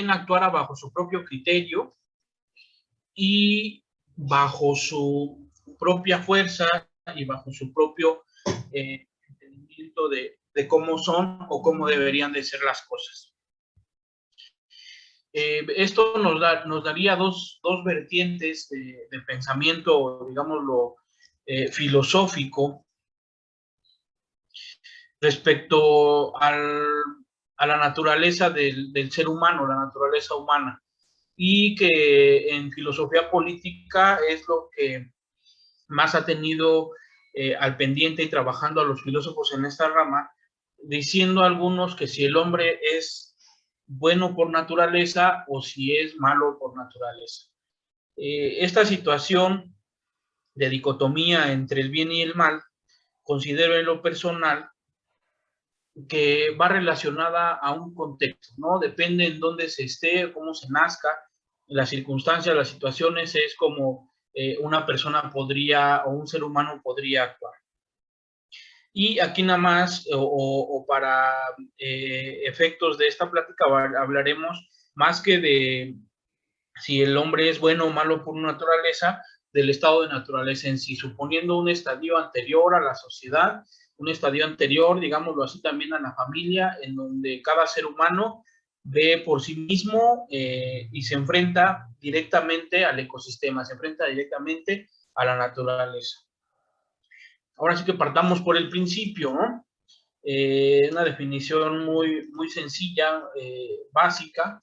actuara bajo su propio criterio y bajo su propia fuerza y bajo su propio entendimiento de cómo son o cómo deberían de ser las cosas. Esto nos daría dos vertientes de pensamiento, digámoslo, filosófico respecto a la naturaleza del ser humano, la naturaleza humana, y que en filosofía política es lo que más ha tenido al pendiente y trabajando a los filósofos en esta rama, diciendo algunos que si el hombre es bueno por naturaleza o si es malo por naturaleza. Esta situación de dicotomía entre el bien y el mal, considero en lo personal que va relacionada a un contexto, ¿no? Depende en dónde se esté, cómo se nazca, las circunstancias, las situaciones, es como una persona podría o un ser humano podría actuar. Y aquí nada más, o para efectos de esta plática, hablaremos más que de si el hombre es bueno o malo por naturaleza, del estado de naturaleza en sí, suponiendo un estadio anterior a la sociedad, un estadio anterior, digámoslo así, también a la familia, en donde cada ser humano ve por sí mismo y se enfrenta directamente al ecosistema, se enfrenta directamente a la naturaleza. Ahora sí que partamos por el principio, ¿no? Una definición muy sencilla, básica.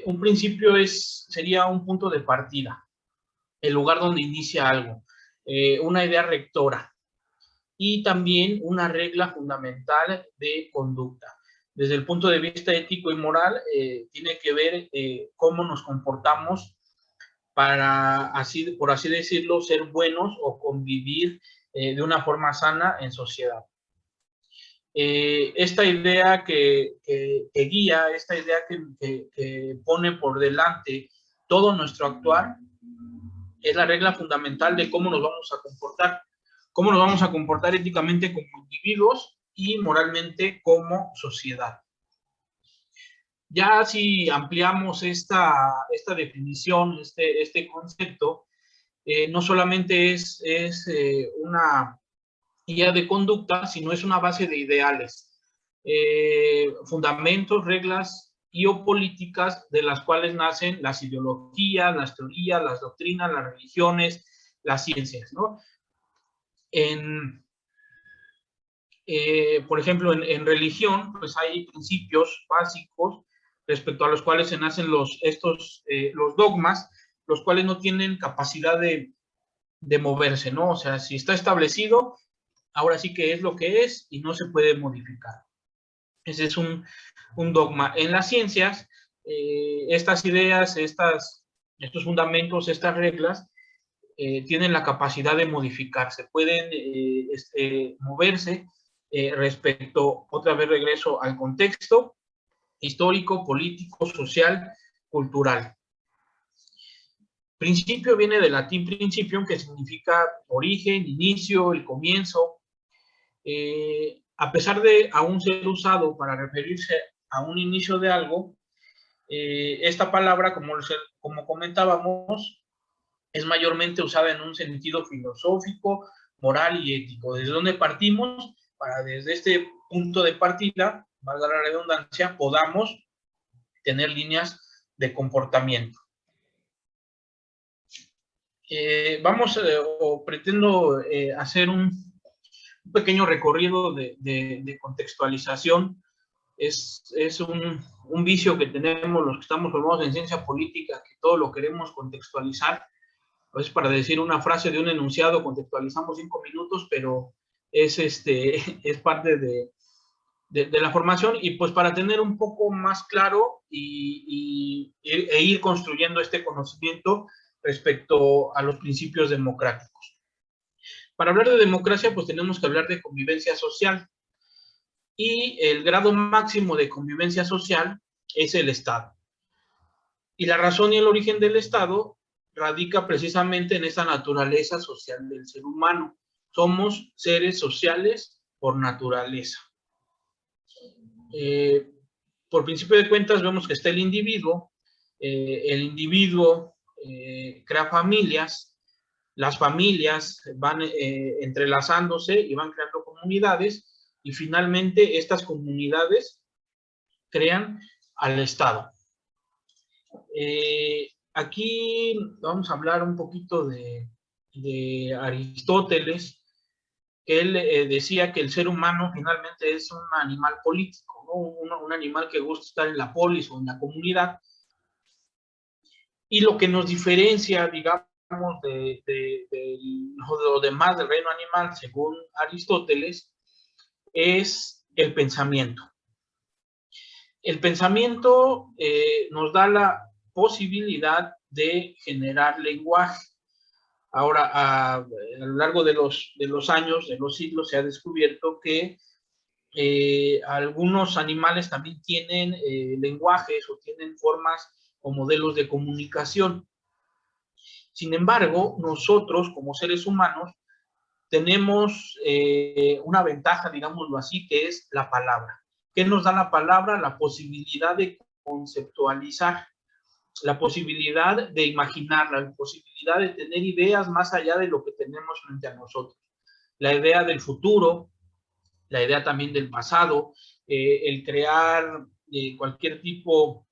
Un principio sería un punto de partida, el lugar donde inicia algo, una idea rectora y también una regla fundamental de conducta. Desde el punto de vista ético y moral, tiene que ver cómo nos comportamos para, así, por así decirlo, ser buenos o convivir de una forma sana en sociedad. Esta idea que guía, esta idea que pone por delante todo nuestro actuar, es la regla fundamental de cómo nos vamos a comportar. Cómo nos vamos a comportar éticamente como individuos y moralmente como sociedad. Ya si ampliamos esta definición, este concepto, no solamente es una guía de conducta, sino es una base de ideales, fundamentos, reglas y o políticas de las cuales nacen las ideologías, las teorías, las doctrinas, las religiones, las ciencias, ¿no? Por ejemplo, en religión, pues hay principios básicos respecto a los cuales se nacen los dogmas, los cuales no tienen capacidad de moverse, ¿no? O sea, si está establecido, ahora sí que es lo que es y no se puede modificar. Ese es un dogma. En las ciencias, estas ideas, estos fundamentos, estas reglas, tienen la capacidad de modificarse, pueden moverse respecto, otra vez regreso al contexto histórico, político, social, cultural. Principio viene del latín principium, que significa origen, inicio, el comienzo. A pesar de aún ser usado para referirse a un inicio de algo, esta palabra, como comentábamos, es mayormente usada en un sentido filosófico, moral y ético. ¿Desde dónde partimos? Para desde este punto de partida, valga la redundancia, podamos tener líneas de comportamiento. O pretendo hacer un pequeño recorrido de contextualización. Es un vicio que tenemos los que estamos formados en ciencia política, que todo lo queremos contextualizar. Pues para decir una frase de un enunciado contextualizamos 5 minutos, pero es parte de la formación, y pues para tener un poco más claro e ir construyendo este conocimiento respecto a los principios democráticos. Para hablar de democracia, pues tenemos que hablar de convivencia social, y el grado máximo de convivencia social es el Estado. Y la razón y el origen del Estado radica precisamente en esa naturaleza social del ser humano. Somos seres sociales por naturaleza. por principio de cuentas vemos que está el individuo crea familias, las familias van entrelazándose y van creando comunidades, y finalmente estas comunidades crean al Estado. Aquí vamos a hablar un poquito de Aristóteles, que él decía que el ser humano finalmente es un animal político, ¿no? Un animal que gusta estar en la polis o en la comunidad, y lo que nos diferencia, digamos, de lo demás del reino animal, según Aristóteles, es el pensamiento. El pensamiento nos da la posibilidad de generar lenguaje. Ahora, a lo largo de los años, de los siglos, se ha descubierto que algunos animales también tienen lenguajes o tienen formas o modelos de comunicación. Sin embargo, nosotros como seres humanos tenemos una ventaja, digámoslo así, que es la palabra. ¿Qué nos da la palabra? La posibilidad de conceptualizar, la posibilidad de imaginar, la posibilidad de tener ideas más allá de lo que tenemos frente a nosotros. La idea del futuro, la idea también del pasado, el crear cualquier tipo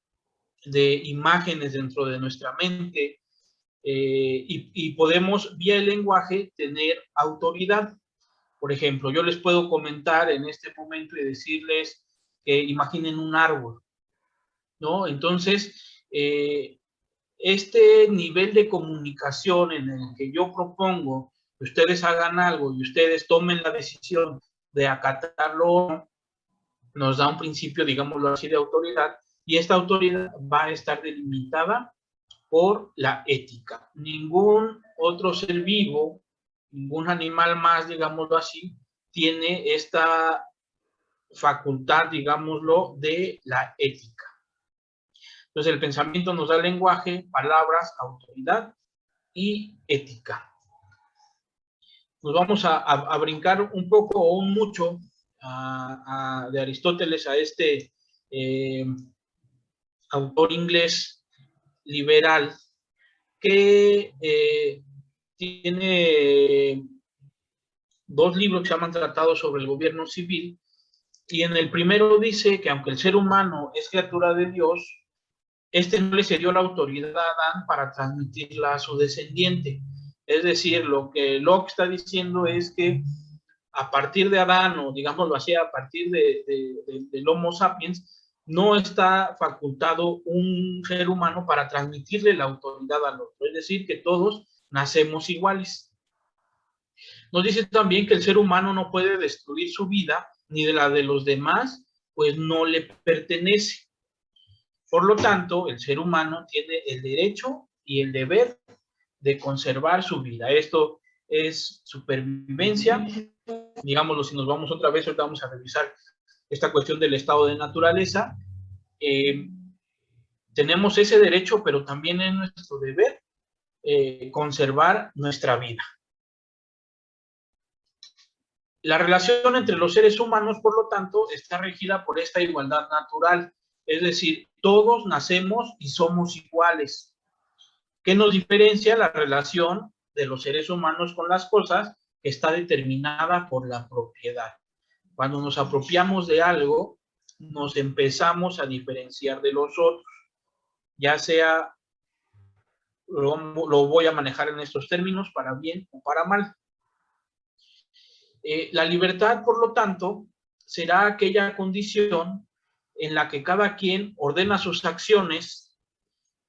de imágenes dentro de nuestra mente, y podemos vía el lenguaje tener autoridad. Por ejemplo, yo les puedo comentar en este momento y decirles que imaginen un árbol, ¿no? Entonces, este nivel de comunicación en el que yo propongo que ustedes hagan algo y ustedes tomen la decisión de acatarlo, nos da un principio, digámoslo así, de autoridad, y esta autoridad va a estar delimitada por la ética. Ningún otro ser vivo, ningún animal más, digámoslo así, tiene esta facultad, digámoslo, de la ética. Entonces, el pensamiento nos da lenguaje, palabras, autoridad y ética. Nos vamos a brincar un poco o un mucho de Aristóteles a este autor inglés liberal que tiene dos libros que se llaman Tratados sobre el Gobierno Civil, y en el primero dice que aunque el ser humano es criatura de Dios, este no le cedió la autoridad a Adán para transmitirla a su descendiente. Es decir, lo que Locke está diciendo es que a partir de Adán, o digámoslo así, a partir del Homo sapiens, no está facultado un ser humano para transmitirle la autoridad al otro. Es decir, que todos nacemos iguales. Nos dice también que el ser humano no puede destruir su vida, ni de la de los demás, pues no le pertenece. Por lo tanto, el ser humano tiene el derecho y el deber de conservar su vida. Esto es supervivencia. Digámoslo, si nos vamos otra vez, ahorita vamos a revisar esta cuestión del estado de naturaleza. Tenemos ese derecho, pero también es nuestro deber conservar nuestra vida. La relación entre los seres humanos, por lo tanto, está regida por esta igualdad natural. Es decir, todos nacemos y somos iguales. ¿Qué nos diferencia? La relación de los seres humanos con las cosas, que está determinada por la propiedad. Cuando nos apropiamos de algo, nos empezamos a diferenciar de los otros, ya sea, lo voy a manejar en estos términos, para bien o para mal. La libertad, por lo tanto, será aquella condición en la que cada quien ordena sus acciones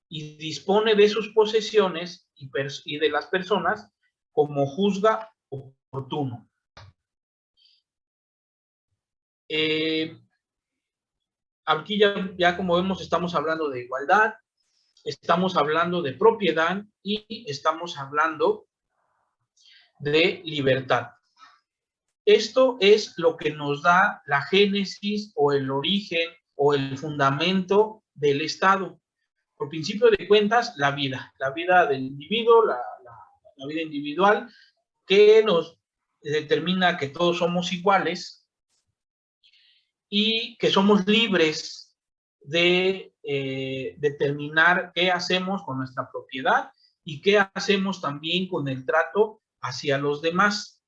y dispone de sus posesiones y de las personas como juzga oportuno. Aquí ya como vemos, estamos hablando de igualdad, estamos hablando de propiedad y estamos hablando de libertad. Esto es lo que nos da la génesis o el origen o el fundamento del Estado. Por principio de cuentas, la vida del individuo, la vida individual, que nos determina que todos somos iguales y que somos libres de determinar qué hacemos con nuestra propiedad y qué hacemos también con el trato hacia los demás.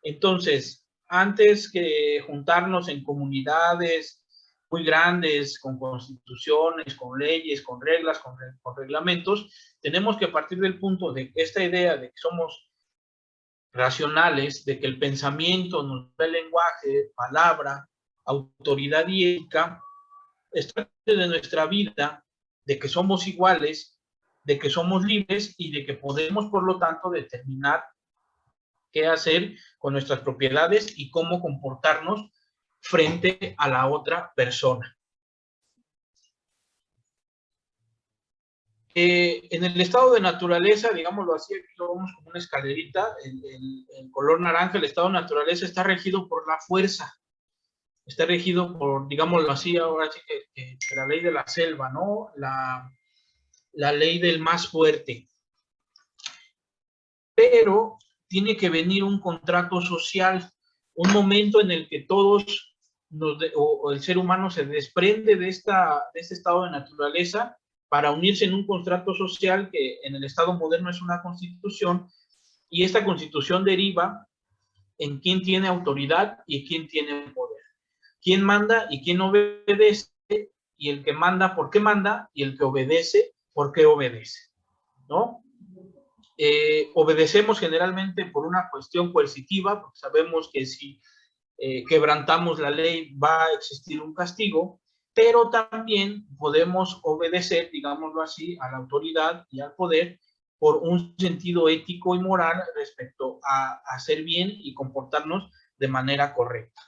Entonces, antes que juntarnos en comunidades muy grandes, con constituciones, con leyes, con reglas, con reglamentos, tenemos que partir del punto de esta idea de que somos racionales, de que el pensamiento nos da el lenguaje, palabra, autoridad y ética, es parte de nuestra vida, de que somos iguales, de que somos libres y de que podemos, por lo tanto, determinar qué hacer con nuestras propiedades y cómo comportarnos frente a la otra persona. En el estado de naturaleza, digámoslo así, aquí lo vemos como una escalerita, el color naranja, el estado de naturaleza está regido por la fuerza, está regido por, digámoslo así, ahora sí que la ley de la selva, ¿no? La ley del más fuerte. Pero tiene que venir un contrato social, un momento en el que todos, o el ser humano se desprende de este estado de naturaleza para unirse en un contrato social que en el Estado moderno es una constitución, y esta constitución deriva en quién tiene autoridad y quién tiene poder, quién manda y quién obedece, y el que manda, ¿por qué manda? Y el que obedece, ¿por qué obedece? ¿No? Obedecemos generalmente por una cuestión coercitiva, porque sabemos que si quebrantamos la ley va a existir un castigo, pero también podemos obedecer, digámoslo así, a la autoridad y al poder por un sentido ético y moral respecto a hacer bien y comportarnos de manera correcta.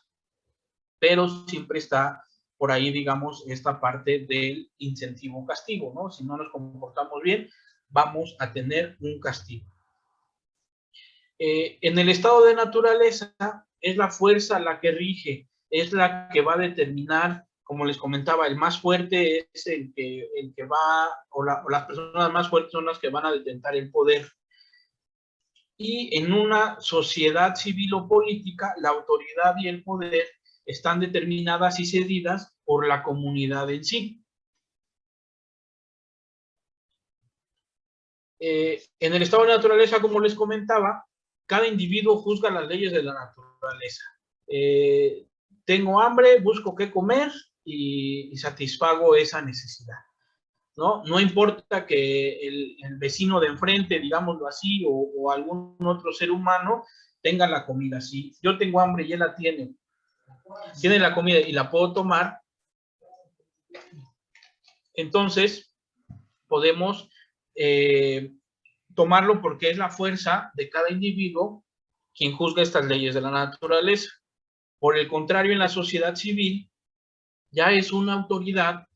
Pero siempre está por ahí, digamos, esta parte del incentivo-castigo, ¿no? Si no nos comportamos bien, vamos a tener un castigo. En el estado de naturaleza es la fuerza la que rige, es la que va a determinar, como les comentaba, el más fuerte es el que va, o las personas más fuertes son las que van a detentar el poder. Y en una sociedad civil o política, la autoridad y el poder están determinadas y cedidas por la comunidad en sí. En el estado de naturaleza, como les comentaba, cada individuo juzga las leyes de la naturaleza. Tengo hambre, busco qué comer y satisfago esa necesidad. No importa que el vecino de enfrente, digámoslo así, o algún otro ser humano tenga la comida. Si yo tengo hambre y él la tiene la comida y la puedo tomar, entonces podemos tomarlo porque es la fuerza de cada individuo quien juzga estas leyes de la naturaleza. Por el contrario, en la sociedad civil ya es una autoridad,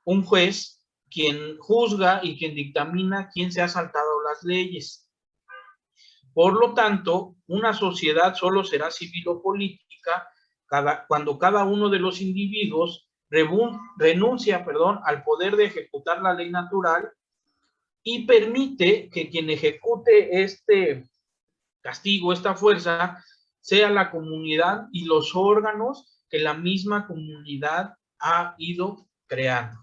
un juez, quien juzga y quien dictamina quién se ha saltado las leyes. Por lo tanto, una sociedad solo será civil o política cuando cada uno de los individuos renuncia al poder de ejecutar la ley natural y permite que quien ejecute este castigo, esta fuerza, sea la comunidad y los órganos que la misma comunidad ha ido creando.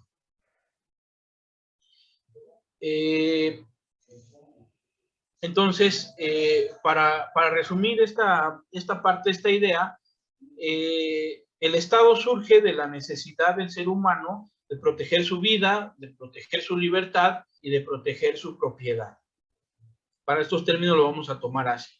Entonces, para resumir esta parte, esta idea, el Estado surge de la necesidad del ser humano de proteger su vida, de proteger su libertad y de proteger su propiedad. Para estos términos lo vamos a tomar así.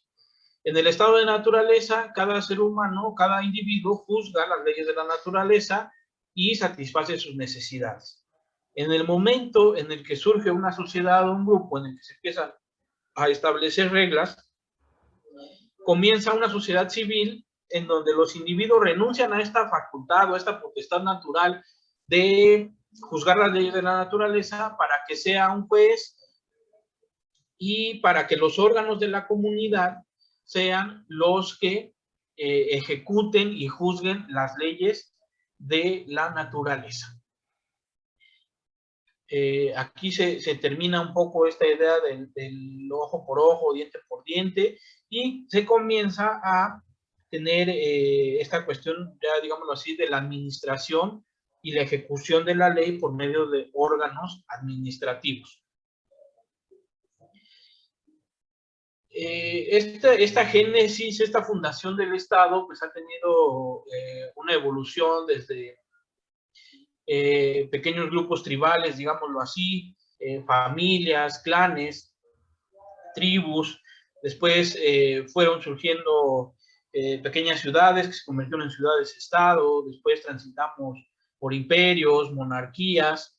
En el estado de naturaleza, cada ser humano, cada individuo juzga las leyes de la naturaleza y satisface sus necesidades. En el momento en el que surge una sociedad o un grupo en el que se empiezan a establecer reglas, comienza una sociedad civil en donde los individuos renuncian a esta facultad o a esta potestad natural de juzgar las leyes de la naturaleza para que sea un juez y para que los órganos de la comunidad sean los que ejecuten y juzguen las leyes de la naturaleza. Aquí se termina un poco esta idea del ojo por ojo, diente por diente, y se comienza a tener esta cuestión, ya digámoslo así, de la administración y la ejecución de la ley por medio de órganos administrativos. Esta génesis, esta fundación del Estado, pues ha tenido una evolución desde pequeños grupos tribales, digámoslo así, familias, clanes, tribus. Después fueron surgiendo pequeñas ciudades que se convirtieron en ciudades-estado. Después transitamos por imperios, monarquías,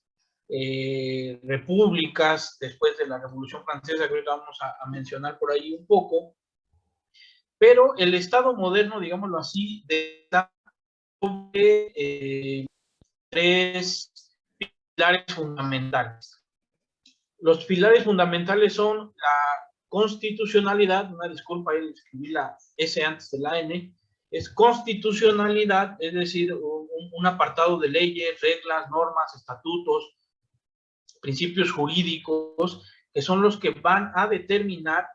repúblicas, después de la Revolución Francesa, que ahorita vamos a mencionar por ahí un poco. Pero el Estado moderno, digámoslo así, está sobre tres pilares fundamentales. Los pilares fundamentales son la constitucionalidad, una disculpa, ahí escribí la S antes de la N, es constitucionalidad, es decir, un apartado de leyes, reglas, normas, estatutos, principios jurídicos, que son los que van a determinar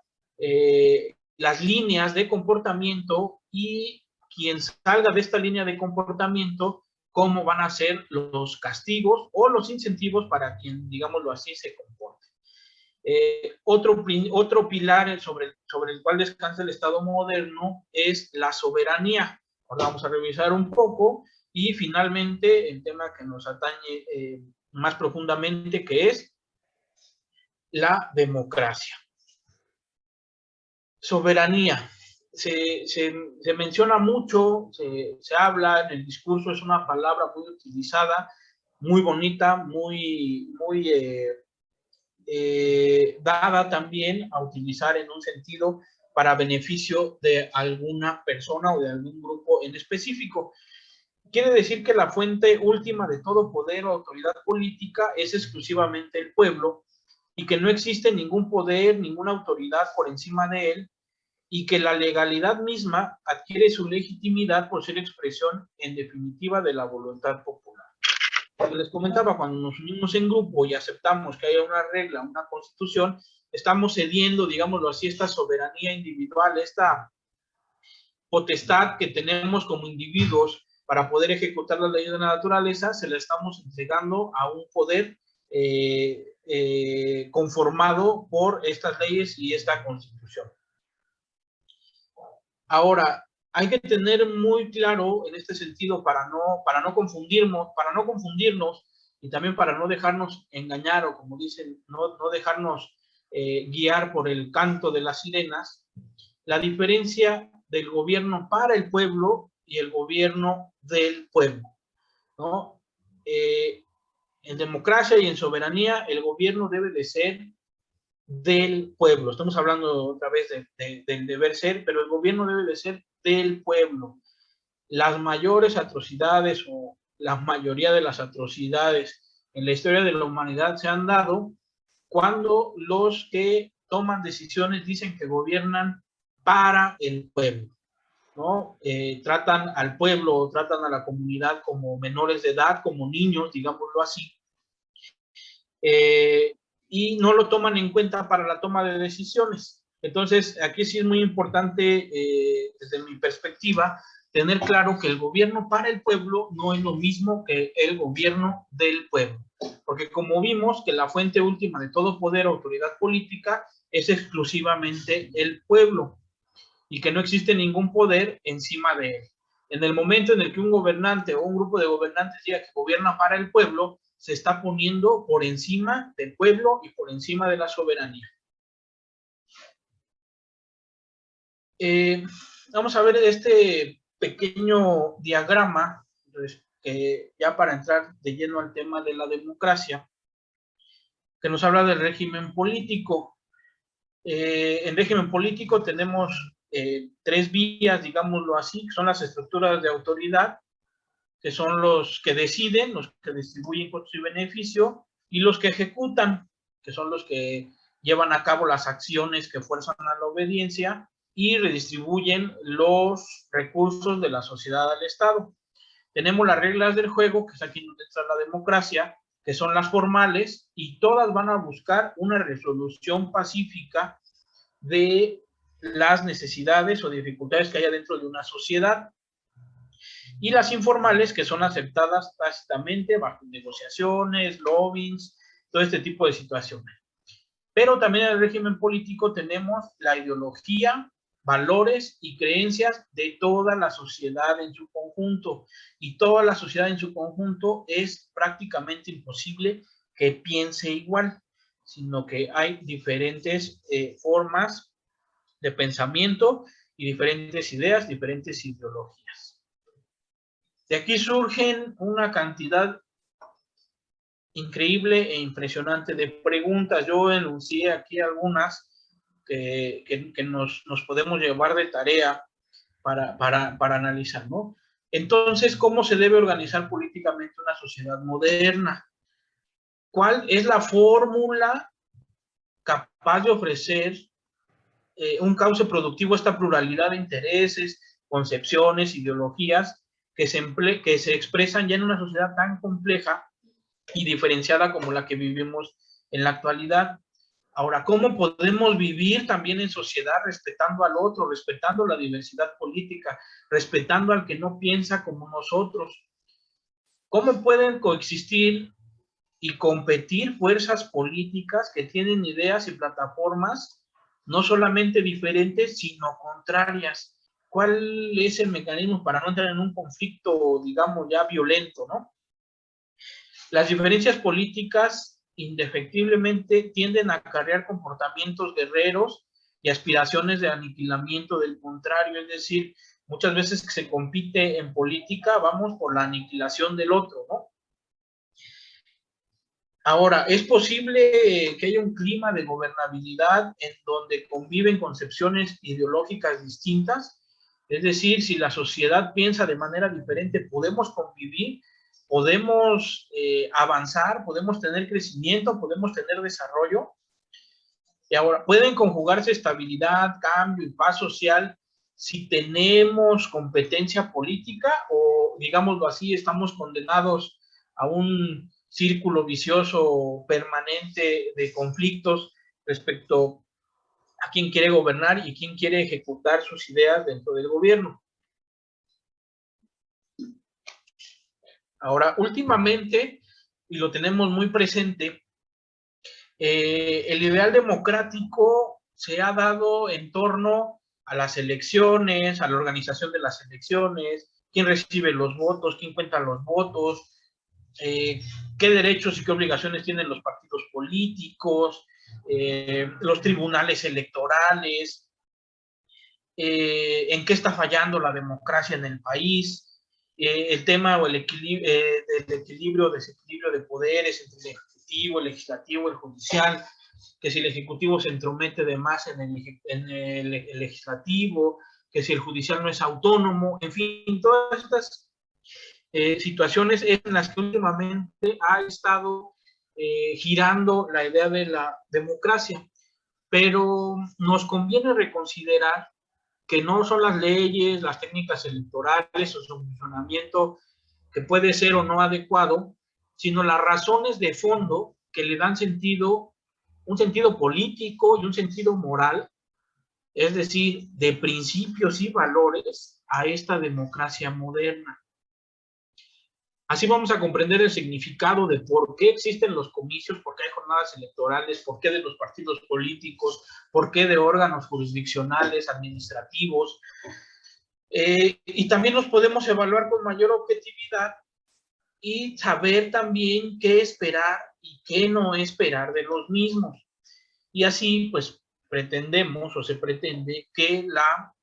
las líneas de comportamiento y quien salga de esta línea de comportamiento, cómo van a ser los castigos o los incentivos para quien, digámoslo así, se comporte. Otro pilar sobre el cual descansa el Estado moderno es la soberanía. Ahora vamos a revisar un poco y finalmente el tema que nos atañe más profundamente, que es la democracia. Soberanía. Se menciona mucho, se habla en el discurso, es una palabra muy utilizada, muy bonita, muy dada también a utilizar en un sentido para beneficio de alguna persona o de algún grupo en específico. Quiere decir que la fuente última de todo poder o autoridad política es exclusivamente el pueblo y que no existe ningún poder, ninguna autoridad por encima de él, y que la legalidad misma adquiere su legitimidad por ser expresión en definitiva de la voluntad popular. Como les comentaba, cuando nos unimos en grupo y aceptamos que haya una regla, una constitución, estamos cediendo, digámoslo así, esta soberanía individual, esta potestad que tenemos como individuos para poder ejecutar las leyes de la naturaleza, se la estamos entregando a un poder conformado por estas leyes y esta constitución. Ahora, hay que tener muy claro en este sentido para no confundirnos y también para no dejarnos engañar o, como dicen, no dejarnos guiar por el canto de las sirenas, la diferencia del gobierno para el pueblo y el gobierno del pueblo, ¿no? En democracia y en soberanía, el gobierno debe de ser del pueblo. Estamos hablando otra vez del deber ser, pero el gobierno debe de ser del pueblo. Las mayores atrocidades o la mayoría de las atrocidades en la historia de la humanidad se han dado cuando los que toman decisiones dicen que gobiernan para el pueblo, ¿no? Tratan al pueblo, tratan a la comunidad como menores de edad, como niños, digámoslo así, y no lo toman en cuenta para la toma de decisiones. Entonces, aquí sí es muy importante, desde mi perspectiva, tener claro que el gobierno para el pueblo no es lo mismo que el gobierno del pueblo. Porque como vimos que la fuente última de todo poder o autoridad política es exclusivamente el pueblo y que no existe ningún poder encima de él. En el momento en el que un gobernante o un grupo de gobernantes diga que gobierna para el pueblo, se está poniendo por encima del pueblo y por encima de la soberanía. Vamos a ver este pequeño diagrama, ya para entrar de lleno al tema de la democracia, que nos habla del régimen político. En régimen político tenemos tres vías, digámoslo así, que son las estructuras de autoridad, que son los que deciden, los que distribuyen costos y beneficio, y los que ejecutan, que son los que llevan a cabo las acciones que fuerzan a la obediencia y redistribuyen los recursos de la sociedad al Estado. Tenemos las reglas del juego, que es aquí donde está la democracia, que son las formales, y todas van a buscar una resolución pacífica de las necesidades o dificultades que haya dentro de una sociedad. y las informales, que son aceptadas tácitamente bajo negociaciones, lobbies, todo este tipo de situaciones. Pero también en el régimen político tenemos la ideología, valores y creencias de toda la sociedad en su conjunto, y toda la sociedad en su conjunto es prácticamente imposible que piense igual, sino que hay diferentes formas de pensamiento y diferentes ideas, diferentes ideologías. De aquí surgen una cantidad increíble e impresionante de preguntas. Yo enuncié aquí algunas que nos podemos llevar de tarea para analizar, ¿no? Entonces, ¿cómo se debe organizar políticamente una sociedad moderna? ¿Cuál es la fórmula capaz de ofrecer un cauce productivo a esta pluralidad de intereses, concepciones, ideologías que se expresan ya en una sociedad tan compleja y diferenciada como la que vivimos en la actualidad? Ahora, ¿cómo podemos vivir también en sociedad respetando al otro, respetando la diversidad política, respetando al que no piensa como nosotros? ¿Cómo pueden coexistir y competir fuerzas políticas que tienen ideas y plataformas no solamente diferentes, sino contrarias? ¿Cuál es el mecanismo para no entrar en un conflicto, digamos, ya violento, ¿no? Las diferencias políticas indefectiblemente tienden a acarrear comportamientos guerreros y aspiraciones de aniquilamiento del contrario, es decir, muchas veces que se compite en política, vamos por la aniquilación del otro, ¿no? Ahora, ¿es posible que haya un clima de gobernabilidad en donde conviven concepciones ideológicas distintas? Es decir, si la sociedad piensa de manera diferente, ¿podemos convivir? ¿Podemos avanzar? ¿Podemos tener crecimiento? ¿Podemos tener desarrollo? Y ahora, ¿pueden conjugarse estabilidad, cambio y paz social si tenemos competencia política? O, digámoslo así, estamos condenados a un círculo vicioso permanente de conflictos respecto a quién quiere gobernar y quién quiere ejecutar sus ideas dentro del gobierno. Ahora, últimamente, y lo tenemos muy presente, el ideal democrático se ha dado en torno a las elecciones, a la organización de las elecciones, quién recibe los votos, quién cuenta los votos, qué derechos y qué obligaciones tienen los partidos políticos, los tribunales electorales, en qué está fallando la democracia en el país, el tema o el equilibrio, desequilibrio de poderes entre el ejecutivo, el legislativo, el judicial, que si el ejecutivo se entromete de más en el legislativo, que si el judicial no es autónomo, en fin, todas estas situaciones en las que últimamente ha estado girando la idea de la democracia. Pero nos conviene reconsiderar que no son las leyes, las técnicas electorales o su funcionamiento que puede ser o no adecuado, sino las razones de fondo que le dan sentido, un sentido político y un sentido moral, es decir, de principios y valores a esta democracia moderna. Así vamos a comprender el significado de por qué existen los comicios, por qué hay jornadas electorales, por qué de los partidos políticos, por qué de órganos jurisdiccionales, administrativos. Y también los podemos evaluar con mayor objetividad y saber también qué esperar y qué no esperar de los mismos. Y así, pues, pretendemos o se pretende que la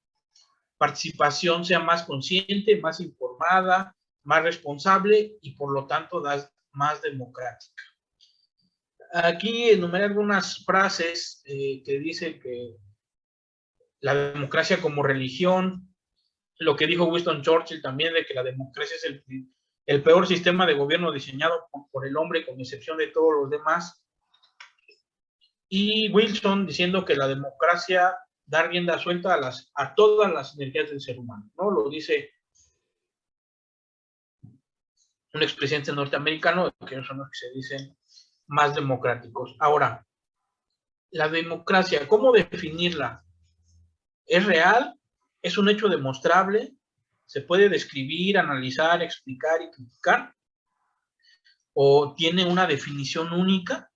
participación sea más consciente, más informada, más responsable y por lo tanto más democrática. Aquí enumeré algunas frases que dicen que la democracia como religión, lo que dijo Winston Churchill también de que la democracia es el peor sistema de gobierno diseñado por el hombre con excepción de todos los demás, y Wilson diciendo que la democracia da rienda suelta a todas las energías del ser humano, ¿no? Lo dice un expresidente norteamericano, que son los que se dicen más democráticos. Ahora, la democracia, ¿cómo definirla? ¿Es real? ¿Es un hecho demostrable? se puede describir, analizar, explicar y criticar, o tiene una definición única.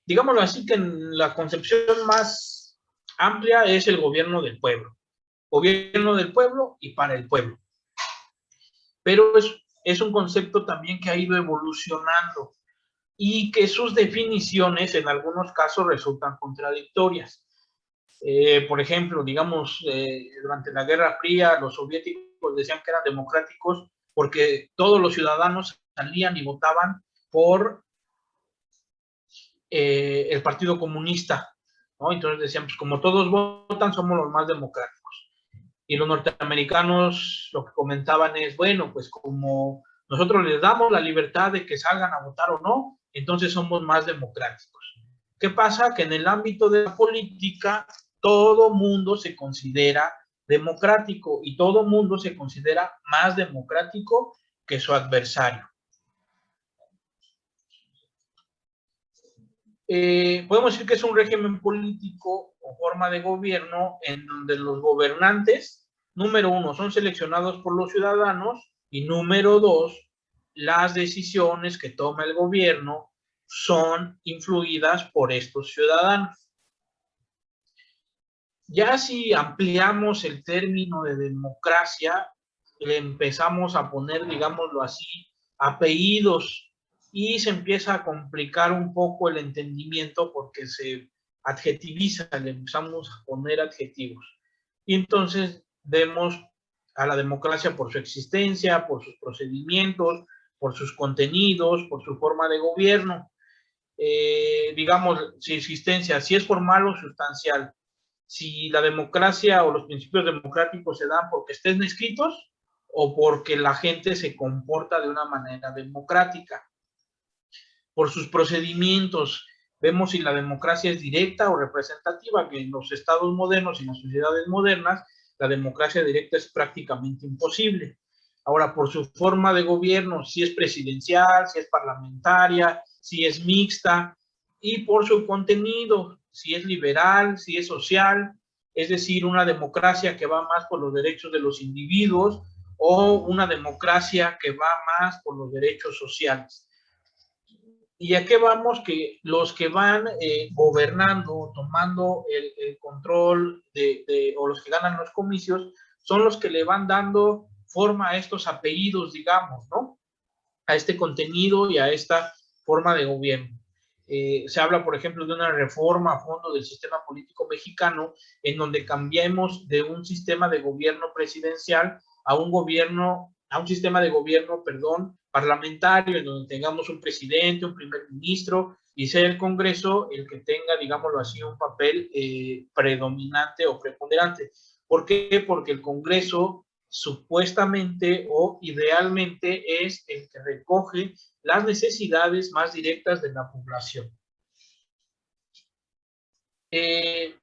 Digámoslo así, que en la concepción más amplia es el gobierno del pueblo. Gobierno del pueblo y para el pueblo. Pero es un concepto también que ha ido evolucionando y que sus definiciones en algunos casos resultan contradictorias. Por ejemplo, digamos, durante la Guerra Fría, los soviéticos decían que eran democráticos porque todos los ciudadanos salían y votaban por el Partido Comunista, ¿no? Entonces decían, pues como todos votan, somos los más democráticos. Y los norteamericanos lo que comentaban es, bueno, pues como nosotros les damos la libertad de que salgan a votar o no, entonces somos más democráticos. ¿Qué pasa? Que en el ámbito de la política todo mundo se considera democrático y todo mundo se considera más democrático que su adversario. Podemos decir que es un régimen político o forma de gobierno en donde los gobernantes, número uno, son seleccionados por los ciudadanos y número dos, las decisiones que toma el gobierno son influidas por estos ciudadanos. Ya si ampliamos el término de democracia, le empezamos a poner, digámoslo así, apellidos y se empieza a complicar un poco el entendimiento porque se adjetiviza, le empezamos a poner adjetivos. Y entonces vemos a la democracia por su existencia, por sus procedimientos, por sus contenidos, por su forma de gobierno. Digamos, si existencia, si es formal o sustancial. Si la democracia o los principios democráticos se dan porque estén escritos o porque la gente se comporta de una manera democrática. Por sus procedimientos, vemos si la democracia es directa o representativa, que en los estados modernos y en las sociedades modernas, la democracia directa es prácticamente imposible. Ahora, por su forma de gobierno, si es presidencial, si es parlamentaria, si es mixta, y por su contenido, si es liberal, si es social, es decir, una democracia que va más por los derechos de los individuos o una democracia que va más por los derechos sociales. ¿Y a qué vamos? Que los que van gobernando, tomando el control o los que ganan los comicios, son los que le van dando forma a estos apellidos, digamos, ¿no? A este contenido y a esta forma de gobierno. Se habla, por ejemplo, de una reforma a fondo del sistema político mexicano, en donde cambiemos de un sistema de gobierno presidencial a un sistema de gobierno, parlamentario, en donde tengamos un presidente, un primer ministro, y sea el Congreso el que tenga, digámoslo así, un papel predominante o preponderante. ¿Por qué? Porque el Congreso supuestamente o idealmente es el que recoge las necesidades más directas de la población.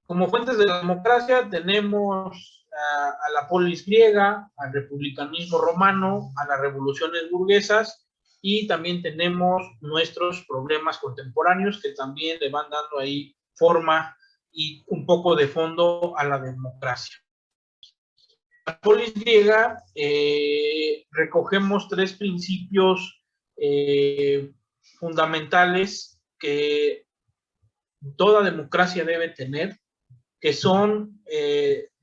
Como fuentes de la democracia tenemos a la polis griega, al republicanismo romano, a las revoluciones burguesas, y también tenemos nuestros problemas contemporáneos que también le van dando ahí forma y un poco de fondo a la democracia. La polis griega recogemos tres principios fundamentales que toda democracia debe tener, que son,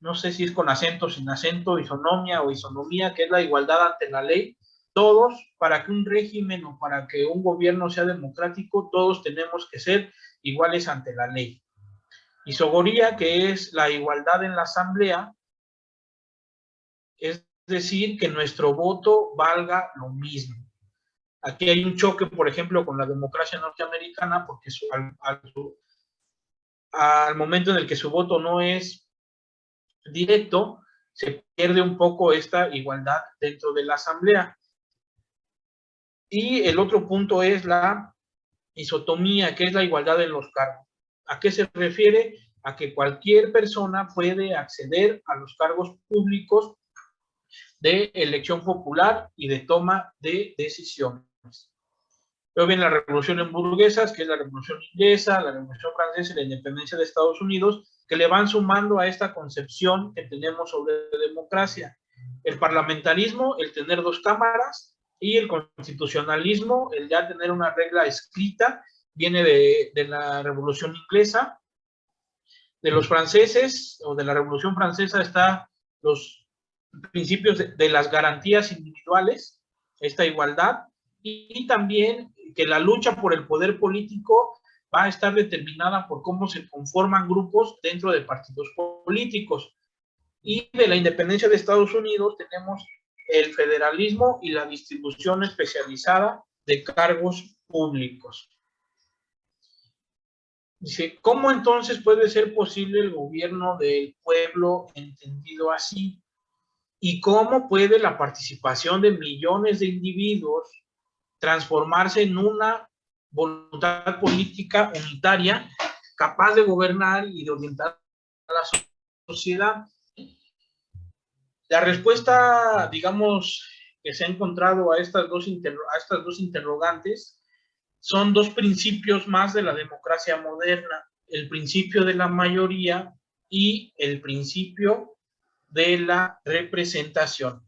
no sé si es con acento, sin acento, isonomía o isonomía, que es la igualdad ante la ley. Todos, para que un régimen o para que un gobierno sea democrático, todos tenemos que ser iguales ante la ley. Isogoría, que es la igualdad en la asamblea, es decir, que nuestro voto valga lo mismo. Aquí hay un choque, por ejemplo, con la democracia norteamericana, porque al momento en el que su voto no es directo, se pierde un poco esta igualdad dentro de la asamblea. Y el otro punto es la isotomía, que es la igualdad en los cargos. ¿A qué se refiere? A que cualquier persona puede acceder a los cargos públicos de elección popular y de toma de decisiones. Luego viene la revolución burguesas, que es la revolución inglesa, la revolución francesa y la independencia de Estados Unidos, que le van sumando a esta concepción que tenemos sobre la democracia. El parlamentarismo, el tener dos cámaras, y el constitucionalismo, el ya tener una regla escrita, viene de la revolución inglesa. De los franceses, o de la revolución francesa, está los principios de las garantías individuales, esta igualdad, y también que la lucha por el poder político va a estar determinada por cómo se conforman grupos dentro de partidos políticos. Y de la independencia de Estados Unidos tenemos el federalismo y la distribución especializada de cargos públicos. Dice, ¿cómo entonces puede ser posible el gobierno del pueblo entendido así? ¿Y cómo puede la participación de millones de individuos transformarse en una voluntad política unitaria capaz de gobernar y de orientar a la sociedad? La respuesta, digamos, que se ha encontrado a estas dos interrogantes son dos principios más de la democracia moderna: el principio de la mayoría y el principio de la representación.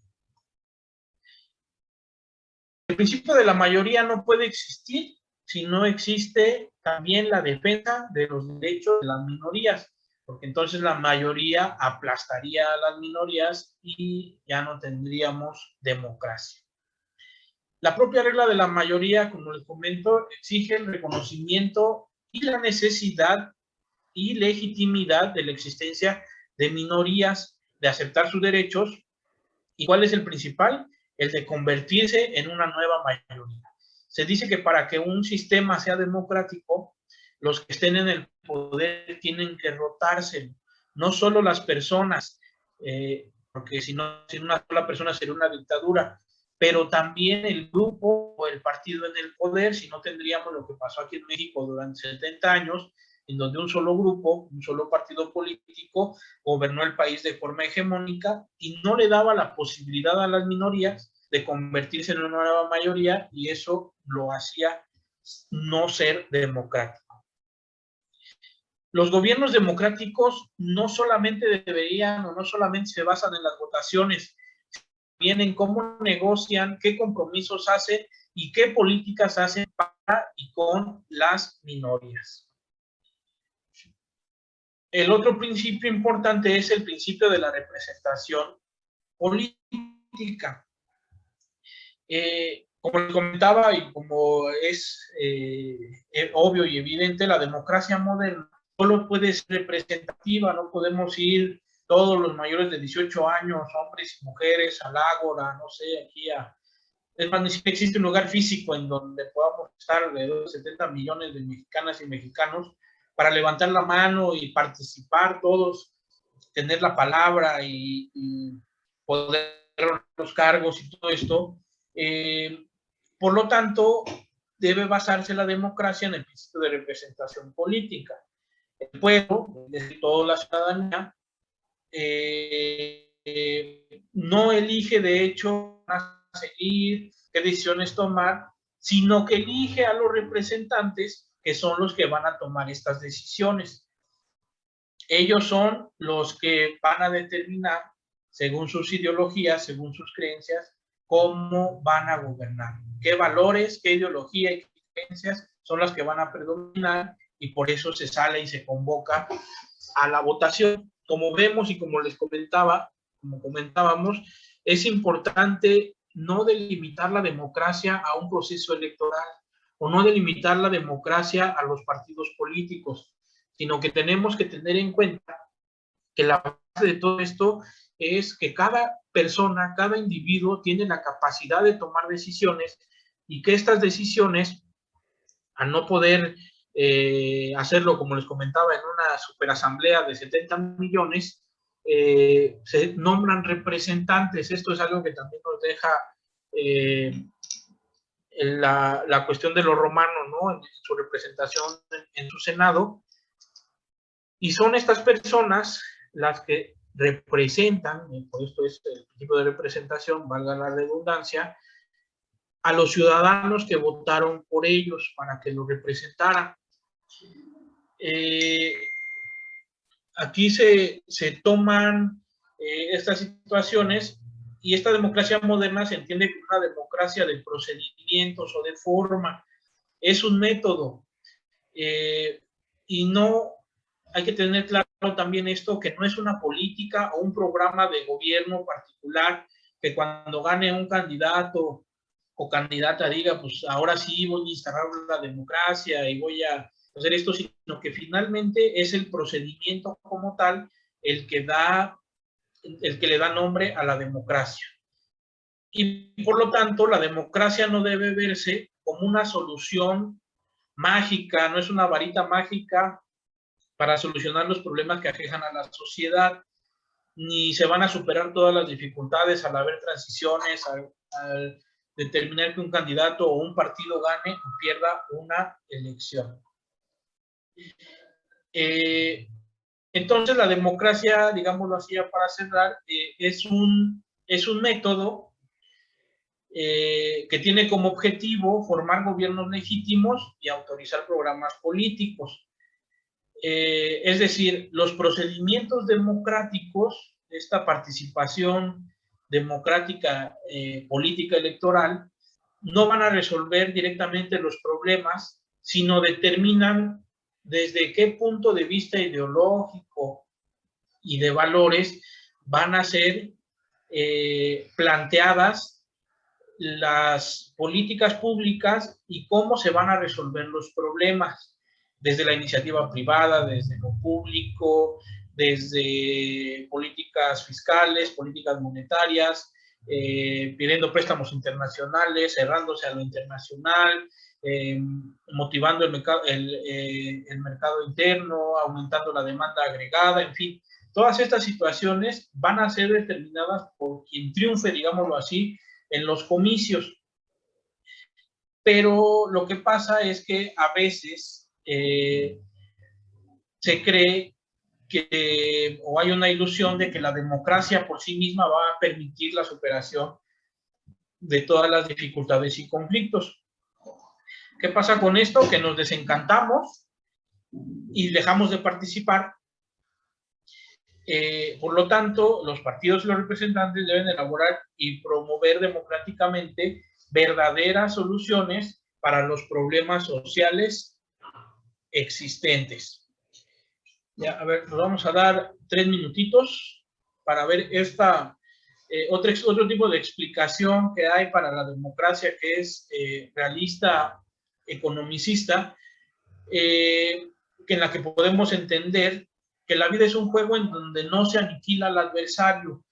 El principio de la mayoría no puede existir si no existe también la defensa de los derechos de las minorías, porque entonces la mayoría aplastaría a las minorías y ya no tendríamos democracia. La propia regla de la mayoría, como les comento, exige el reconocimiento y la necesidad y legitimidad de la existencia de minorías, de aceptar sus derechos. ¿Y cuál es el principal? El de convertirse en una nueva mayoría. Se dice que para que un sistema sea democrático, los que estén en el poder tienen que rotarse, no solo las personas, porque si no, sin una sola persona sería una dictadura, pero también el grupo o el partido en el poder, si no tendríamos lo que pasó aquí en México durante 70 años, en donde un solo grupo, un solo partido político gobernó el país de forma hegemónica y no le daba la posibilidad a las minorías de convertirse en una nueva mayoría, y eso lo hacía no ser democrático. Los gobiernos democráticos no solamente deberían o no solamente se basan en las votaciones, bien en cómo negocian, qué compromisos hacen y qué políticas hacen para y con las minorías. El otro principio importante es el principio de la representación política. Como les comentaba y como es obvio y evidente, la democracia moderna solo puede ser representativa, no podemos ir todos los mayores de 18 años, hombres y mujeres, al ágora, no sé, aquí a... Es más, ni siquiera existe un lugar físico en donde podamos estar alrededor de 70 millones de mexicanas y mexicanos para levantar la mano y participar todos, tener la palabra y poder los cargos y todo esto. Por lo tanto, debe basarse la democracia en el principio de representación política. El pueblo, es decir, toda la ciudadanía, no elige de hecho a seguir, qué decisiones tomar, sino que elige a los representantes que son los que van a tomar estas decisiones. Ellos son los que van a determinar, según sus ideologías, según sus creencias, cómo van a gobernar, qué valores, qué ideología y qué creencias son las que van a predominar, y por eso se sale y se convoca a la votación. Como vemos y como les comentaba, como comentábamos, es importante no delimitar la democracia a un proceso electoral o no delimitar la democracia a los partidos políticos, sino que tenemos que tener en cuenta que la base de todo esto es que cada persona, cada individuo tiene la capacidad de tomar decisiones, y que estas decisiones, al no poder hacerlo, como les comentaba, en una superasamblea de 70 millones, se nombran representantes. Esto es algo que también nos deja la cuestión de los romanos, ¿no? En su representación en su Senado, y son estas personas las que representan, por esto es el principio de representación, valga la redundancia, a los ciudadanos que votaron por ellos para que lo representaran. Aquí se toman estas situaciones, y esta democracia moderna se entiende como una democracia de procedimientos o de forma. Es un método, y no hay que tener claro también esto, que no es una política o un programa de gobierno particular que cuando gane un candidato o candidata diga, pues ahora sí voy a instalar la democracia y voy a hacer esto, sino que finalmente es el procedimiento como tal el que le da nombre a la democracia. Y por lo tanto, la democracia no debe verse como una solución mágica, no es una varita mágica para solucionar los problemas que aquejan a la sociedad, ni se van a superar todas las dificultades al haber transiciones, al determinar que un candidato o un partido gane o pierda una elección. Entonces, la democracia, digámoslo así, para cerrar, es un método que tiene como objetivo formar gobiernos legítimos y autorizar programas políticos. Es decir, los procedimientos democráticos, esta participación democrática política electoral, no van a resolver directamente los problemas, sino determinan desde qué punto de vista ideológico y de valores van a ser planteadas las políticas públicas y cómo se van a resolver los problemas, desde la iniciativa privada, desde lo público, desde políticas fiscales, políticas monetarias, pidiendo préstamos internacionales, cerrándose a lo internacional, motivando el mercado interno, aumentando la demanda agregada, en fin. Todas estas situaciones van a ser determinadas por quien triunfe, digámoslo así, en los comicios. Pero lo que pasa es que a veces se cree que, o hay una ilusión de que la democracia por sí misma va a permitir la superación de todas las dificultades y conflictos. ¿Qué pasa con esto? Que nos desencantamos y dejamos de participar. Por lo tanto, los partidos y los representantes deben elaborar y promover democráticamente verdaderas soluciones para los problemas sociales existentes. Ya, a ver, nos vamos a dar 3 minutitos para ver esta otro tipo de explicación que hay para la democracia, que es realista, economicista, que en la que podemos entender que la vida es un juego en donde no se aniquila al adversario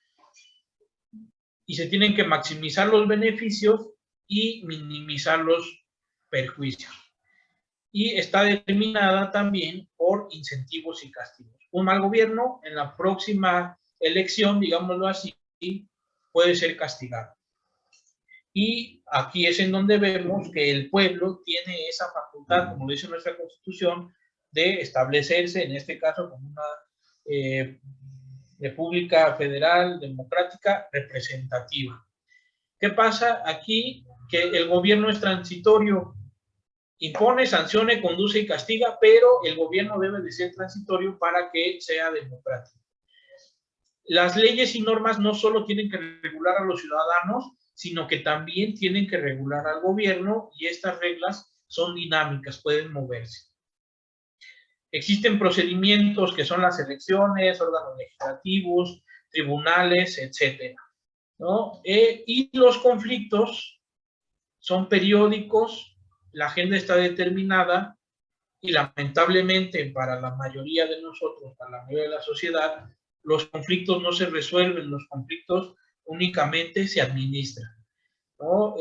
y se tienen que maximizar los beneficios y minimizar los perjuicios. Y está determinada también por incentivos y castigos. Un mal gobierno en la próxima elección, digámoslo así, puede ser castigado. Y aquí es en donde vemos que el pueblo tiene esa facultad, como dice nuestra Constitución, de establecerse, en este caso, como una república federal democrática representativa. ¿Qué pasa aquí? Que el gobierno es transitorio, impone, sancione, conduce y castiga, pero el gobierno debe de ser transitorio para que sea democrático. Las leyes y normas no solo tienen que regular a los ciudadanos, sino que también tienen que regular al gobierno, y estas reglas son dinámicas, pueden moverse. Existen procedimientos que son las elecciones, órganos legislativos, tribunales, etcétera, ¿no? Y los conflictos son periódicos, la agenda está determinada, y lamentablemente para la mayoría de nosotros, para la mayoría de la sociedad, los conflictos no se resuelven, los conflictos únicamente se administran, ¿no?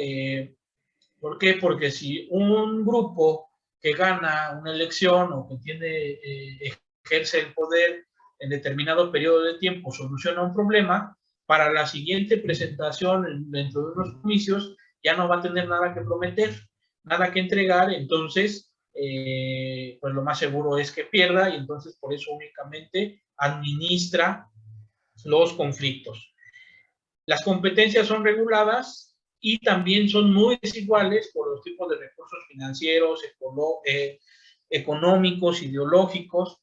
¿Por qué? Porque si un grupo que gana una elección o que ejerce el poder en determinado periodo de tiempo soluciona un problema, para la siguiente presentación dentro de unos comicios ya no va a tener nada que prometer, nada que entregar, entonces pues lo más seguro es que pierda, y entonces por eso únicamente administra los conflictos. Las competencias son reguladas y también son muy desiguales por los tipos de recursos financieros, económicos, ideológicos,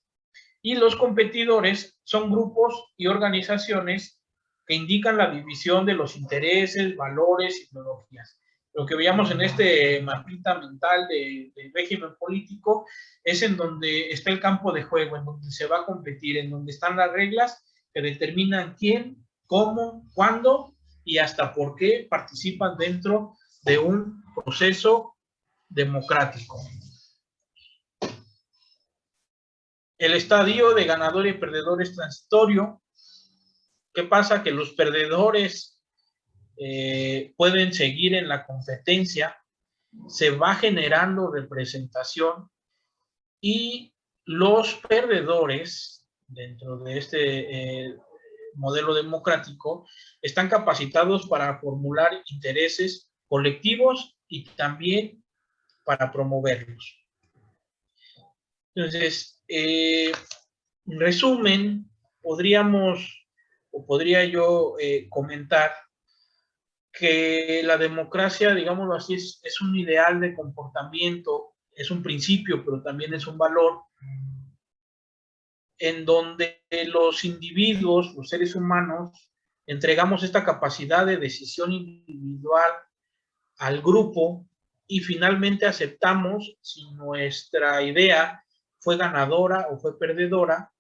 y los competidores son grupos y organizaciones que indican la división de los intereses, valores y ideologías. Lo que veíamos en este mapita mental de régimen político es en donde está el campo de juego, en donde se va a competir, en donde están las reglas que determinan quién, cómo, cuándo y hasta por qué participan dentro de un proceso democrático. El estadio de ganador y perdedor es transitorio. ¿Qué pasa? Que los perdedores pueden seguir en la competencia, se va generando representación y los perdedores dentro de este modelo democrático están capacitados para formular intereses colectivos y también para promoverlos. Entonces, en resumen, podría yo comentar que la democracia, digámoslo así, es un ideal de comportamiento, es un principio, pero también es un valor en donde los individuos, los seres humanos, entregamos esta capacidad de decisión individual al grupo y finalmente aceptamos si nuestra idea fue ganadora o fue perdedora,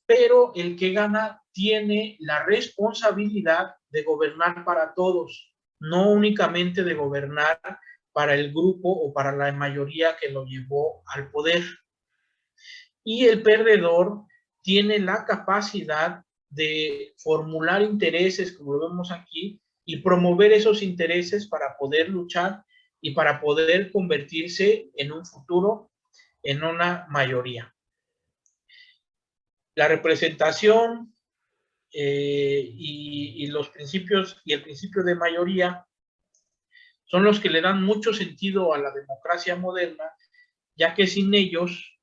pero el que gana tiene la responsabilidad de gobernar para todos, no únicamente de gobernar para el grupo o para la mayoría que lo llevó al poder. Y el perdedor tiene la capacidad de formular intereses, como lo vemos aquí, y promover esos intereses para poder luchar y para poder convertirse en un futuro en una mayoría. La representación y los principios y el principio de mayoría son los que le dan mucho sentido a la democracia moderna, ya que sin ellos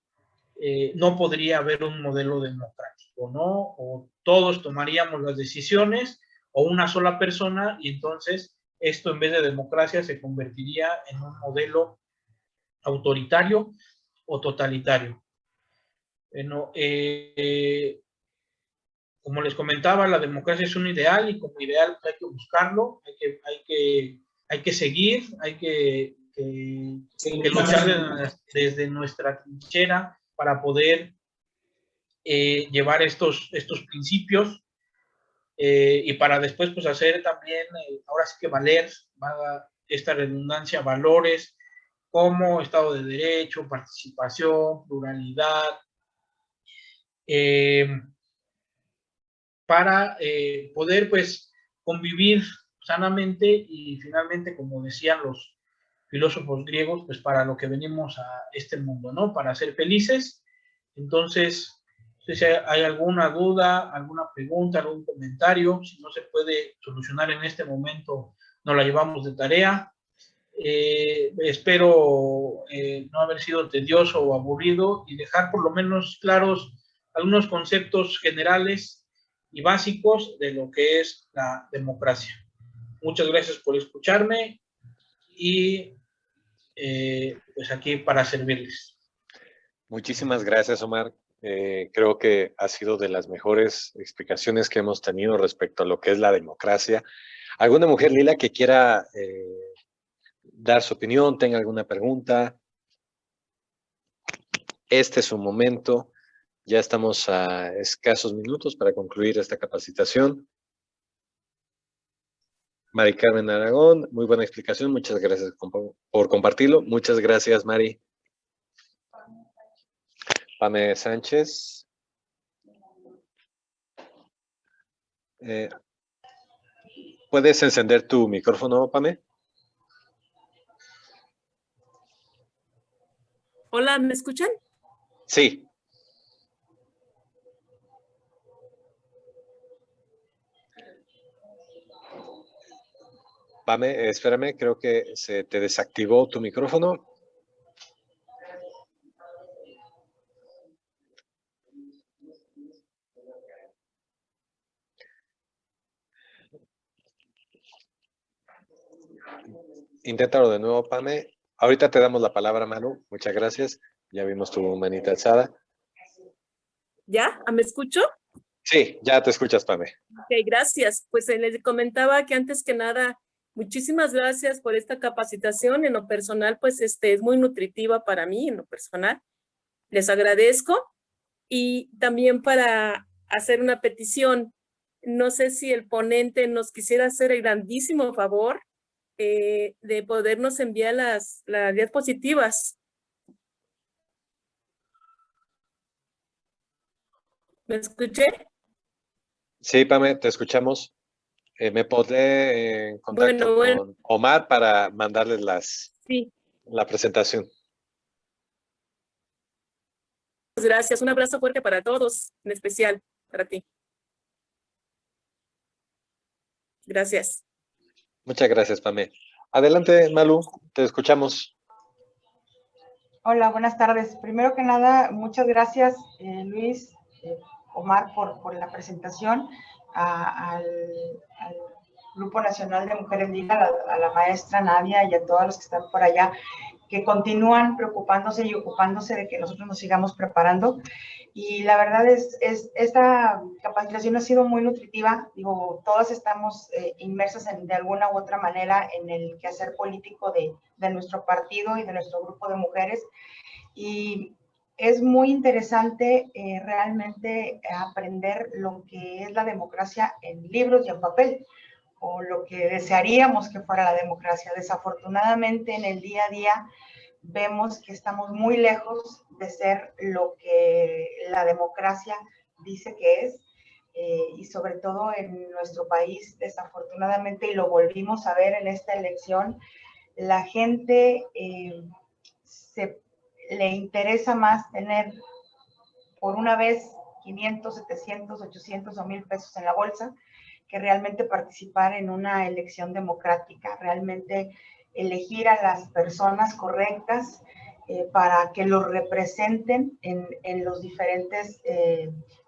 no podría haber un modelo democrático, ¿no? O todos tomaríamos las decisiones o una sola persona y entonces esto en vez de democracia se convertiría en un modelo autoritario o totalitario. Bueno, como les comentaba, la democracia es un ideal y como ideal hay que buscarlo, hay que seguir, hay que luchar desde nuestra trinchera para poder llevar estos principios y para después pues hacer también, ahora sí que valer, esta redundancia, valores como Estado de Derecho, participación, pluralidad, para poder pues convivir sanamente y finalmente, como decían los filósofos griegos, pues para lo que venimos a este mundo, ¿no? Para ser felices. Entonces, si hay alguna duda, alguna pregunta, algún comentario, si no se puede solucionar en este momento, nos la llevamos de tarea. Espero no haber sido tedioso o aburrido y dejar por lo menos claros algunos conceptos generales y básicos de lo que es la democracia. Muchas gracias por escucharme y pues aquí para servirles. Muchísimas gracias, Omar. Creo que ha sido de las mejores explicaciones que hemos tenido respecto a lo que es la democracia. ¿Alguna mujer, Lila, que quiera dar su opinión, tenga alguna pregunta? Este es su momento. Ya estamos a escasos minutos para concluir esta capacitación. Mari Carmen Aragón, muy buena explicación. Muchas gracias por compartirlo. Muchas gracias, Mari. Pame Sánchez. ¿Puedes encender tu micrófono, Pame? Hola, ¿me escuchan? Sí. Pame, espérame, creo que se te desactivó tu micrófono. Inténtalo de nuevo, Pame. Ahorita te damos la palabra, Manu. Muchas gracias. Ya vimos tu manita alzada. ¿Ya? ¿Me escucho? Sí, ya te escuchas, Pame. Ok, gracias. Pues les comentaba que antes que nada, muchísimas gracias por esta capacitación. En lo personal, pues es muy nutritiva para mí, en lo personal. Les agradezco. Y también para hacer una petición, no sé si el ponente nos quisiera hacer el grandísimo favor de podernos enviar las diapositivas. ¿Me escuché? Sí, Pame, te escuchamos. ¿Me pondré en contacto con Omar para mandarles sí. la presentación? Gracias. Un abrazo fuerte para todos, en especial para ti. Gracias. Muchas gracias, Pame. Adelante, Malu, te escuchamos. Hola, buenas tardes. Primero que nada, muchas gracias, Luis, Omar, por la presentación, al Grupo Nacional de Mujeres Lila, a la maestra Nadia y a todos los que están por allá, que continúan preocupándose y ocupándose de que nosotros nos sigamos preparando. Y la verdad esta capacitación ha sido muy nutritiva. Digo, todas estamos inmersas de alguna u otra manera en el quehacer político de nuestro partido y de nuestro grupo de mujeres. Y es muy interesante realmente aprender lo que es la democracia en libros y en papel, o lo que desearíamos que fuera la democracia. Desafortunadamente, en el día a día vemos que estamos muy lejos de ser lo que la democracia dice que es, y sobre todo en nuestro país, desafortunadamente, y lo volvimos a ver en esta elección, la gente le interesa más tener por una vez 500, 700, 800 o 1000 pesos en la bolsa que realmente participar en una elección democrática, realmente elegir a las personas correctas para que los representen en los diferentes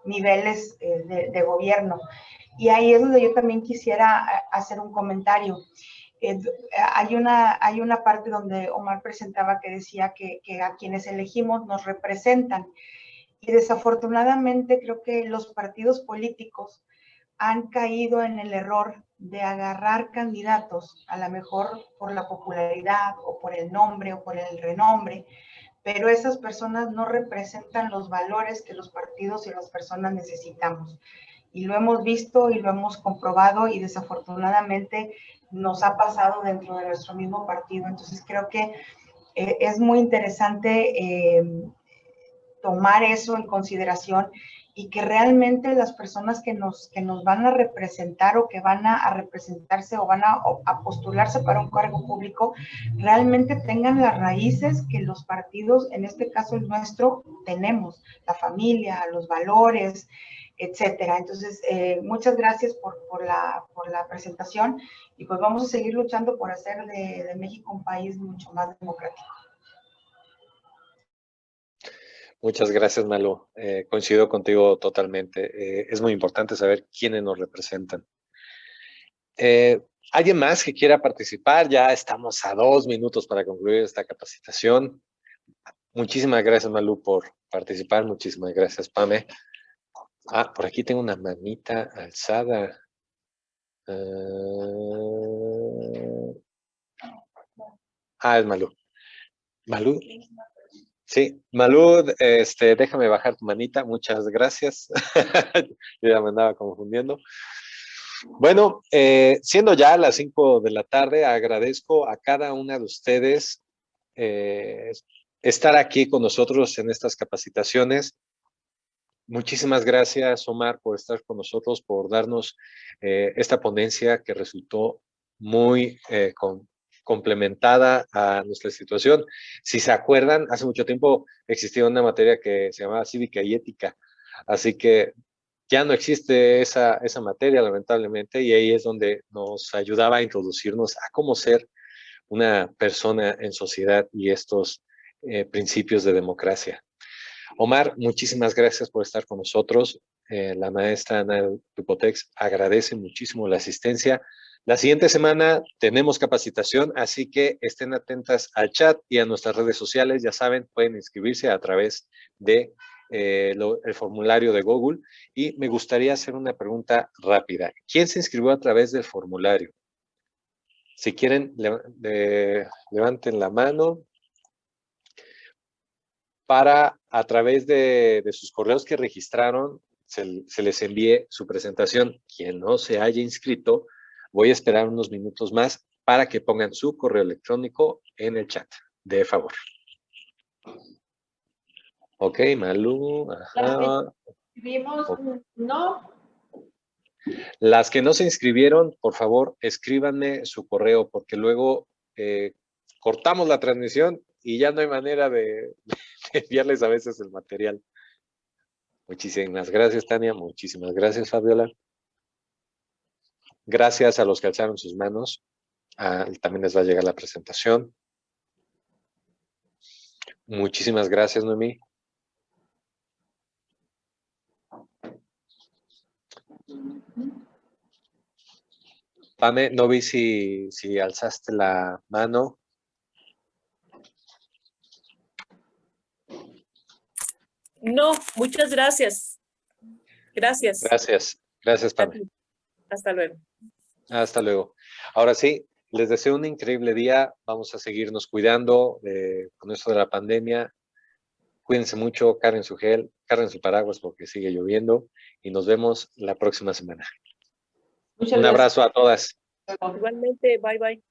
niveles de gobierno. Y ahí es donde yo también quisiera hacer un comentario. Hay una parte donde Omar presentaba que decía que a quienes elegimos nos representan. Y desafortunadamente creo que los partidos políticos han caído en el error de agarrar candidatos, a lo mejor por la popularidad o por el nombre o por el renombre, pero esas personas no representan los valores que los partidos y las personas necesitamos. Y lo hemos visto y lo hemos comprobado y desafortunadamente nos ha pasado dentro de nuestro mismo partido. Entonces creo que es muy interesante tomar eso en consideración y que realmente las personas que nos van a representar o que van a representarse o van a postularse para un cargo público realmente tengan las raíces que los partidos, en este caso el nuestro, tenemos, la familia, los valores, etcétera. Entonces, muchas gracias por la presentación y pues vamos a seguir luchando por hacer de México un país mucho más democrático. Muchas gracias, Malu. Coincido contigo totalmente. Es muy importante saber quiénes nos representan. ¿Alguien más que quiera participar? Ya estamos a 2 minutos para concluir esta capacitación. Muchísimas gracias, Malu, por participar. Muchísimas gracias, Pame. Por aquí tengo una manita alzada. Es Malu. Malu. Sí, Malú, déjame bajar tu manita, muchas gracias. Yo ya me andaba confundiendo. Bueno, siendo ya las 5 de la tarde, agradezco a cada una de ustedes estar aquí con nosotros en estas capacitaciones. Muchísimas gracias, Omar, por estar con nosotros, por darnos esta ponencia que resultó muy complementada a nuestra situación. Si se acuerdan, hace mucho tiempo existía una materia que se llamaba cívica y ética, así que ya no existe esa materia, lamentablemente, y ahí es donde nos ayudaba a introducirnos a cómo ser una persona en sociedad y estos principios de democracia. Omar, muchísimas gracias por estar con nosotros. La maestra Ana Dupotex agradece muchísimo la asistencia. La siguiente semana tenemos capacitación, así que estén atentas al chat y a nuestras redes sociales. Ya saben, pueden inscribirse a través de el formulario de Google. Y me gustaría hacer una pregunta rápida. ¿Quién se inscribió a través del formulario? Si quieren, levanten la mano para, a través de sus correos que registraron, se les envíe su presentación. Quien no se haya inscrito, voy a esperar unos minutos más para que pongan su correo electrónico en el chat, de favor. Ok, Malu. Ajá. No. Las que no se inscribieron, por favor, escríbanme su correo, porque luego cortamos la transmisión y ya no hay manera de enviarles a veces el material. Muchísimas gracias, Tania. Muchísimas gracias, Fabiola. Gracias a los que alzaron sus manos. También les va a llegar la presentación. Muchísimas gracias, Noemí. Pame, no vi si alzaste la mano. No, muchas gracias. Gracias. Gracias. Gracias, Pame. Hasta luego. Hasta luego. Ahora sí, les deseo un increíble día. Vamos a seguirnos cuidando con esto de la pandemia. Cuídense mucho, carguen su gel, carguen su paraguas porque sigue lloviendo y nos vemos la próxima semana. Un abrazo a todas. Igualmente, bye bye.